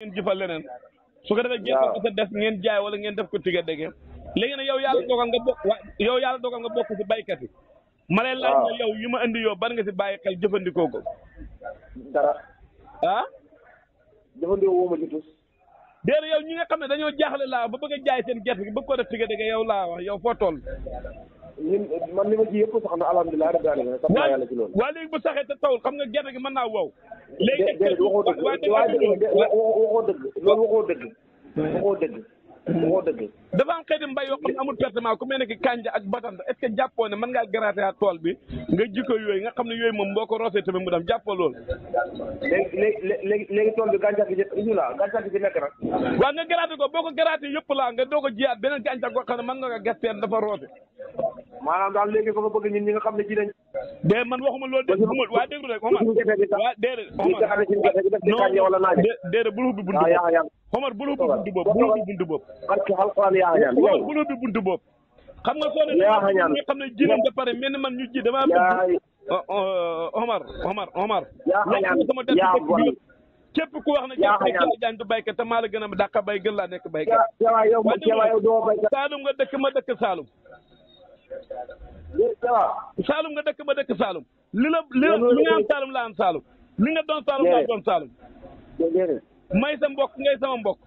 ngeen jëfal leneen su ko defee gerte gi sa des ngeen jaay wala ngeen def ko tiga dégg léegi nag yow yàlla dogal nga bokk yow yàlla dogal nga bokk si baykat yi ma lay laaj na yow yi ma indi yow ban nga si bàyyi xel jëfandikoo ko dara ah jëfandikoo woo ma ci tus déedéet yow ñi nga xam ne dañoo jaaxle laa ba bëgg a jaay seen gerte gi bëgg ko def tiga dégg yow laa wax yow foo toll ñun man li ma ci yëpp sax na alhamdulilah rabbil alamin sant yàlla ci loolu waa léegi bu saxee te tawul xam nga gerte gi mën naa wow léegi waxoo dëgg waxoo dëgg loolu waxoo dëgg waxoo dëgg waxoo dëgg dafa am xeeti mbay yoo xam ne amul pertement ku mel ne ki kànja ak batanta est ce que jàppoo ne mën ngaa gratter à tool bi nga jikko yooyu nga xam ne yooyu moom boo ko roosee tamit mu dem jàppoo loolu léegi tool bi gàncax gi jëpp bismillah gàncax gi fi nekk nag waaw nga gratter ko boo ko gratter yëpp laa nga doo ko jiyaat beneen gàncax goo xam ne mën nga ko gesteen dafa roose maanaam daal léegi fa nga bëgg ñun ñi nga xam ne ji nañ de man waxuma loolu de xumul waa déglu rek Omar waa déedéet Omar déedéet bul ubbi buntu boobu Omar bul ubbi buntu boobu bul ubbi buntu boobu barke alquran yaa ñaan Omar bul ubbi buntu boobu xam nga soo ne nga xam ne ji nañ ba pare mel ni man ñu ji dama bëgg Omar sama def bi képp ku wax ne jaañ du baykat te maa la gën a dàq bay gën laa nekk baykat Saalum nga dëkk ma dëkk Saalum Saalum nga dëkk ba dëkk Saalum li nga am Saalum laa am Saalum li nga doon Saalum laa doon Saalum may sa mbokk ngay sama mbokk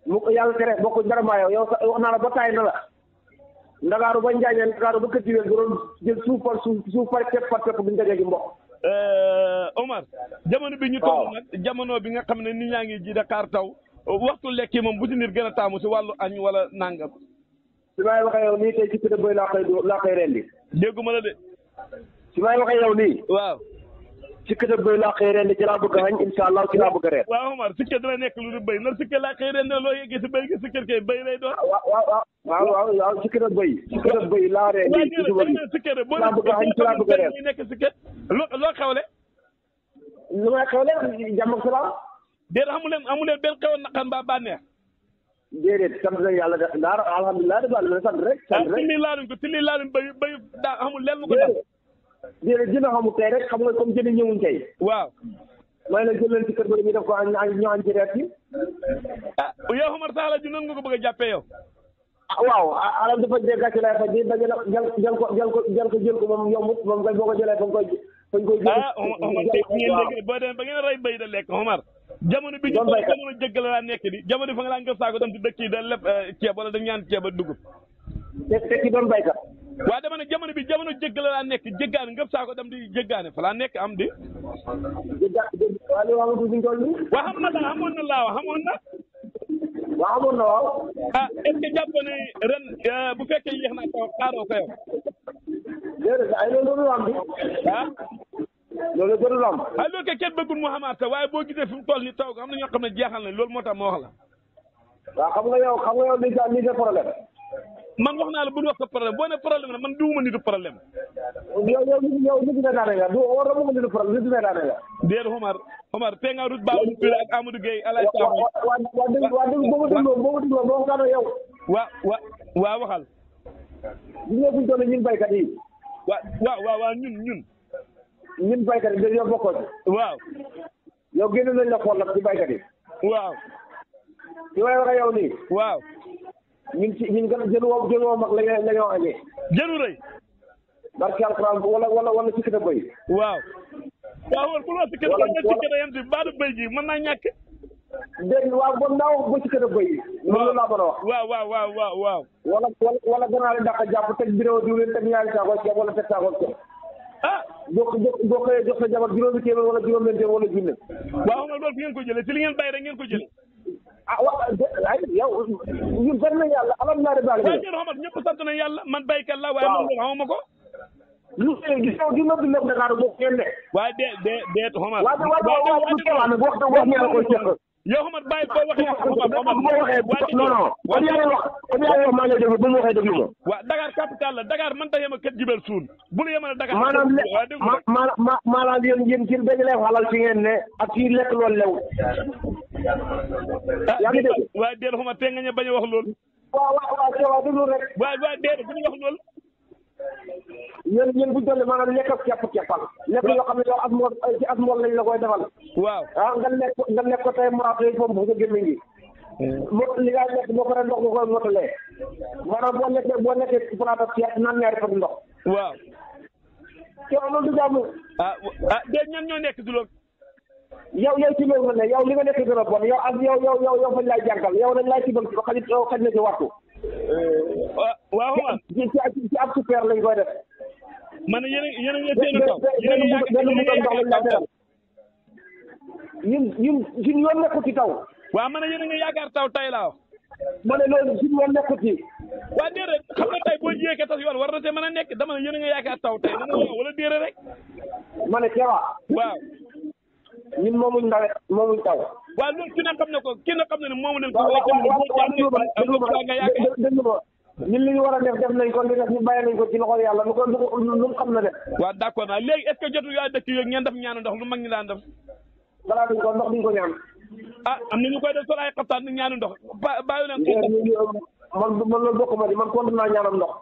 mu ko yàlla tere bokk dara maa yow wax naa la ba taay na la ndagaaru ba njaañee ndagaaru ba këttiwee nga doon jël suuf par pepp bu ñu dajee gi mbokk Omar jamono bi ñu toll nag jamono bi nga xam ne nit ñaa ngi ji Dakar taw waxtu lekk yi moom bu ci nit gën a taamu si wàllu añ wala nangam si may waxee yow nii tey ci kër bëy laa koy rendi dégguma la de si may waxee yow nii waaw ci kër bëy laa koy rendi ci laa bëgg a añ insha allah ci laa bëgg a reer waaw Omar sikke dina nekk lu du bëy nar sikke laa koy rendi loo yeggee si bëy gi sikke kay bëy lay doon waaw ci kër bëy laa rendi ci suba bi sikke de boo laa bëgg a añ ci laa bëgg a reer ñu nekk sikke loo xewle lu may xewle jàmm ak salaam déedéet amu leen benn xewoon naqan mbaa bànneex déedéet sant nañ yàlla def ndaar alhamdulilah rabbil sant rek tilli laaluñ ko tilli laaluñ bay daa amul lenn lu ko dal déedéet dina xamul tey rek xam nga comme jëni ñëwuñ tey waaw may na jël leen ci kër ba ñu def ko ñu añ ci reer ci yow Omar Sall ji noonu nga ko bëgg a jàppee yow waaw alal dafa dee gàcce lay faj jël ko moom yombut moom nga boo ko jëlee fañ koy Omar tey ngeen léegi boo demee ba ngeen rey béy da lekk Omar jamono bi ñu ko jamono jëggal laa nekk di jamono fa nga laa ngëf saako dem ci dëkk yi da leb ceeb wala da ñaan ceeb a dugub te ci doon baykat waaw dama ne jamono bi jamono jëggal laa nekk jéggaane ngëf saako dem di jéggaane fa laa nekk am di waaw xamoon na daal xamoon na laa wax xamoon na waaw xamoon na waaw est ce que jàpp ne ren bu fekkee yéex naa taw xaaroo ko yow déedéet ay loolu doonu am bi loolu doonu am loolu ke kenn bëggul mu xamaat waaye boo gisee fi mu toll ni taw am na ñoo xam ne jeexal nañ loolu moo tax ma wax la waaw xam nga yow li sa problème man wax naa la bul wax ko problème boo ne problème la man duuma nitu problème yow nit ne daane nga du war na mu nitu problème nit ne daane nga déedéet Omar te nga rut Babou Touré ak Amadou Gueye alaaj waa dégg boo ma dégloo boo waxtaanoo yow waa waxal li nga fuñ toll ñun baykat yi waaw ñun baykat yi dañoo bokkoo ci waaw yow génn nañ la xool nag ci baykat yi waaw ci may waxe yow nii waaw ñun jën woo mag la ñoo añee jënu rëy barke alxuraan wala sikki na bëy waaw war bu loo sikki na bëy nga sikki na yem si baadu bëy gi mën naa ñàkk dégg waaw bon naa wax ba sikki na bëy loolu laa mën a wax waaw wala gannaaw li dàq jàpp teg bureau diwlin teg ñaari saako ceeb wala teg saako ceeb boo xëyee jox sa jabar juróomi téeméer wala juróom-benn téeméer wala junne waaw xam nga loolu fi ngeen ko jëlee ci li ngeen bàyyi rek ngeen ko jëlee yow ñun sant nañ yàlla alhamdulilah rabbil alamin waaw jërëjëf Omar ñëpp sant nañ yàlla man baykat la waaye man loolu xamuma ko lu gis nga di nëbb nëbb Dakar boo ngeen ne waaye déet Omar wax yow Omar bàyyi boo waxee non kon yaa ngi wax maa ngi déglu bu mu waxee déglu ma waaw Dakar capital la Dakar man ta yema kët jibel suun bu nu yemale Dakar maanaam yéen ci dajale xalal ci ngeen ne ak ci lekk loolu lew yaa ngi dégg waaye déet Omar te nga ñe bañ a wax loolu waaw déglu rek waaye déet bu ñu wax loolu yéen buñ toll maanaam lekk ak keppal lekk yoo xam ne yow ci asmool lañ la koy defal waaw nga nekk ko tey moraat yi foofu sa gémmiñ gi li nga lekk boo ko rek ndox nga koy motalee maanaam boo nekkee palaata ceeb naan ñaari pot ndox waaw yow loolu du jàmm de ñan ñoo nekk du loolu yow ci loolu nga ne yow li nga nekk gën a bon yow ak yow fañ laay jàngal yow dañ laay tibal xaj na ci waxtu waaw ci ab super lañ koy def man yéen a ngi seen taw ñun suñu yoon nekkut ci taw waaw man yéen a ngi yaakaar taw tay laa ma ne loolu suñu yoon nekkut ci waa déedéet xam nga tey boo jiyee tas yoon war na see mën a nekk dama ne yéen a ngi yaakaar taw tay dama wala déedéet rek ma ne Kewa waaw ñun moomuñ nawet moomuñ taw waaw loolu ki na xam ne ko ki na xam ne moomu leen ko déglu ma ñun li ñu war a def nañ ko li def ñu bàyyi nañ ko ci loxol yàlla lu mu xam na de waaw d'accord naa léegi est-ce que jotu yaa dëkk yooyu ngeen def ñaanu ndox lu mag ñi daan def balaa duñ ko ndox duñ ko ñaan am na ñu koy def sol ay xaftaan ni ñaanu ndox bàyyi leen man loolu bokk ma di man contre naa ñaanam ndox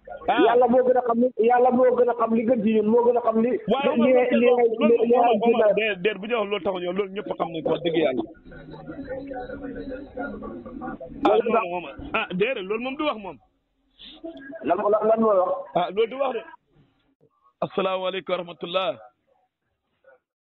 yàlla moo gën a xam li gën ci ñun moo gën a xam li déet bu ñu wax loolu taxu ñëw loolu ñëpp xam nañ ko wax dëgg yàlla loolu moom déedéet loolu moom du wax moom lan mooy wax loolu du wax de asalaamaaleykum wa rahmatullah